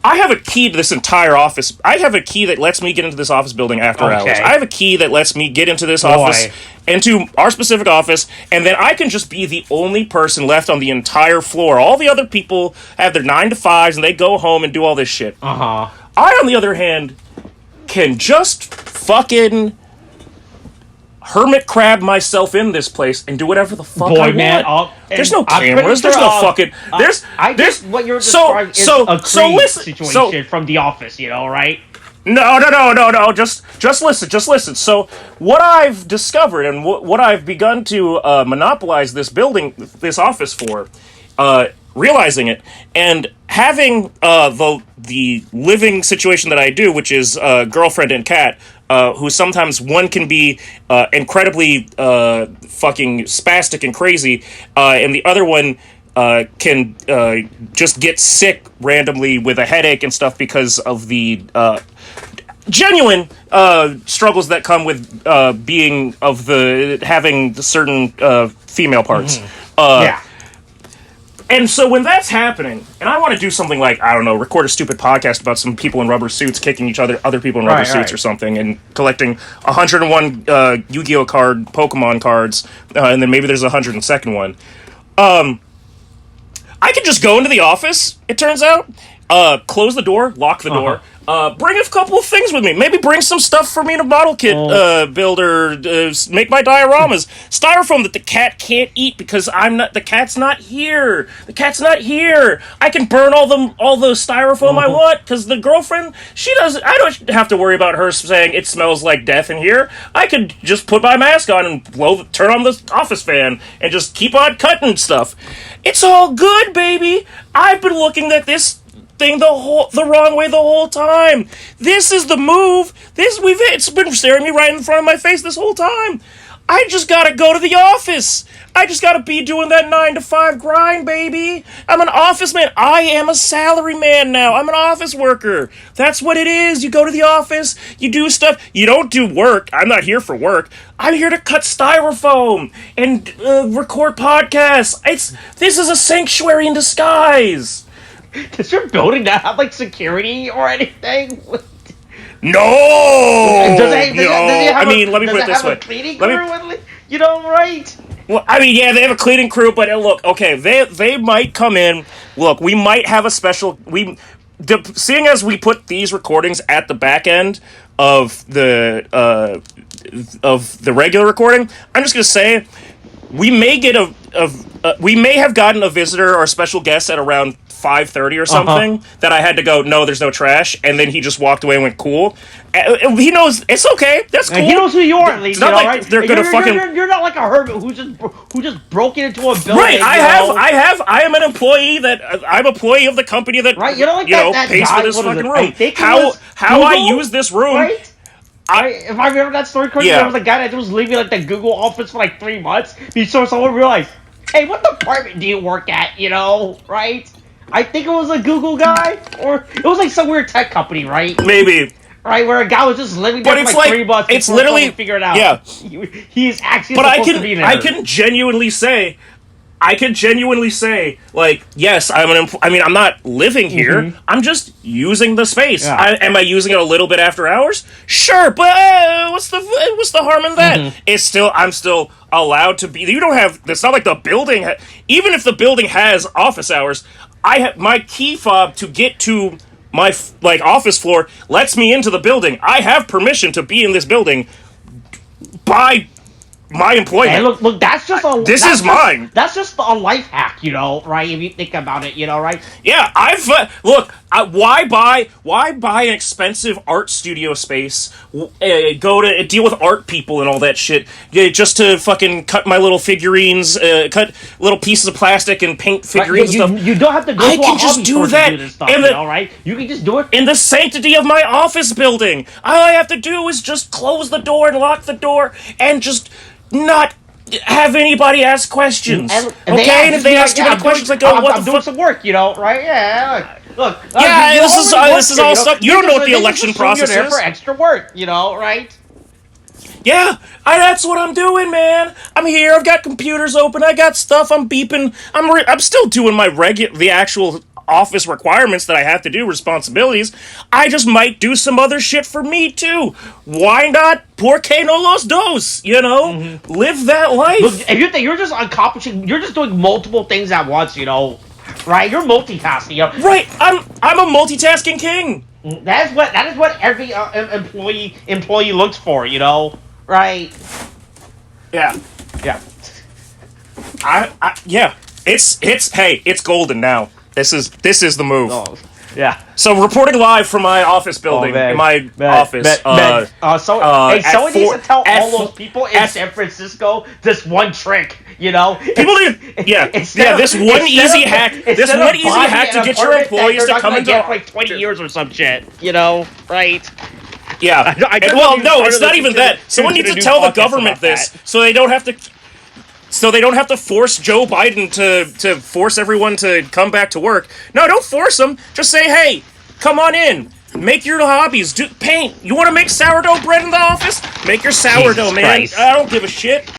I have a key to this entire office. I have a key that lets me get into this office building after hours. I have a key that lets me get into this office, into our specific office, and then I can just be the only person left on the entire floor. All the other people have their 9 to 5s, and they go home and do all this shit. Uh-huh. I, on the other hand, can just fucking hermit crab myself in this place and do whatever the fuck I want. There's no cameras. There's no fucking. There's what you're describing is a Creed situation from The Office. You know, right? No. Just listen. So what I've discovered and what I've begun to monopolize this building, this office for, realizing it and having the living situation that I do, which is girlfriend and cat. Who sometimes one can be incredibly fucking spastic and crazy, and the other one can just get sick randomly with a headache and stuff because of the genuine struggles that come with having certain female parts. Yeah. And so when that's happening, and I want to do something like, I don't know, record a stupid podcast about some people in rubber suits kicking other people in rubber suits or something, and collecting 101 Yu-Gi-Oh! Pokemon cards, and then maybe there's a 102nd one. I could just go into the office, it turns out, close the door, lock the door, bring a couple of things with me. Maybe bring some stuff for me to model kit build or make my dioramas. Styrofoam that the cat can't eat because the cat's not here. The cat's not here. I can burn all the styrofoam I want because the girlfriend, I don't have to worry about her saying it smells like death in here. I could just put my mask on and turn on the office fan and just keep on cutting stuff. It's all good, baby. I've been looking at this thing the wrong way the whole time. This is the move. It's been staring me right in front of my face this whole time. I just gotta go to the office. I just gotta be doing that 9 to 5 grind, baby. I'm an office man. I am a salary man now. I'm an office worker. That's what it is. You go to the office, you do stuff. You don't do work. I'm not here for work. I'm here to cut styrofoam and record podcasts. This is a sanctuary in disguise. Does your building not have, like, security or anything? No! Does it have let me put it this way. Cleaning crew, you know, right? Well, yeah, they have a cleaning crew, but look, okay, they might come in. Look, we might have a special. Seeing as we put these recordings at the back end of the regular recording, I'm just gonna say we may get we may have gotten a visitor or a special guest at around 5:30 or something that I had to go, no, there's no trash, and then he just walked away and went, cool. He knows it's okay. That's cool. And he knows who you are, at least. It's not like right? they're gonna fucking. You're not like a hermit who just broke into a building. Right, I am an employee I'm employee of the company that right. You're not like that pays guy, for this fucking room. How I use this room. Right? If I remember that story correctly, there was a guy that was leaving like the Google office for like 3 months. So someone realized, hey, what department do you work at? You know, right? I think it was a Google guy, or it was like some weird tech company, right? Maybe. Right, where a guy was just living there for like 3 months. It's literally figured out. Yeah, he is actually supposed to be there. I can genuinely say, like, yes, I'm not living here. Mm-hmm. I'm just using the space. Yeah. Am I using it a little bit after hours? Sure, but what's the harm in that? Mm-hmm. I'm still allowed to be. You don't have. It's not like the building. Even if the building has office hours, I have my key fob to get to my office floor lets me into the building. I have permission to be in this building by my employment. Hey, look, that's just a. This that's is just, mine. That's just a life hack, right? If you think about it, right? Yeah, look. Why buy an expensive art studio space? Go to deal with art people and all that shit, just to fucking cut my little figurines, cut little pieces of plastic and paint figurines. Right, you don't have to go I to can a just hobby do store that to do this stuff, in right? You can just do it in the sanctity of my office building. All I have to do is just close the door and lock the door and just not have anybody ask questions. And if they ask too many questions, I go, I'm doing some work, right? Yeah, look. Yeah, this is all stuff. You don't know what the election process is. For extra work, right? Yeah, that's what I'm doing, man. I'm here. I've got computers open. I got stuff. I'm beeping. I'm still doing my the actual office requirements that I have to do, responsibilities. I just might do some other shit for me too. Why not? Por que no los dos? Live that life. Look, if you think you're just accomplishing, you're just doing multiple things at once, right? You're multitasking, Right. I'm a multitasking king. That is what every employee looks for, right? Yeah. Yeah. Yeah. It's golden now. This is the move. Oh, yeah. So reporting live from my office building, in my office. Someone needs to tell all those people in San Francisco this one trick. People do. Yeah. This one easy hack to get your employees to come into for like 20 years or some shit. Right? Yeah. It's not even that. Someone needs to tell the government this, so they don't have to force Joe Biden to force everyone to come back to work. No, don't force them. Just say, hey, come on in. Make your hobbies. Paint. You want to make sourdough bread in the office? Make your sourdough, man. I don't give a shit.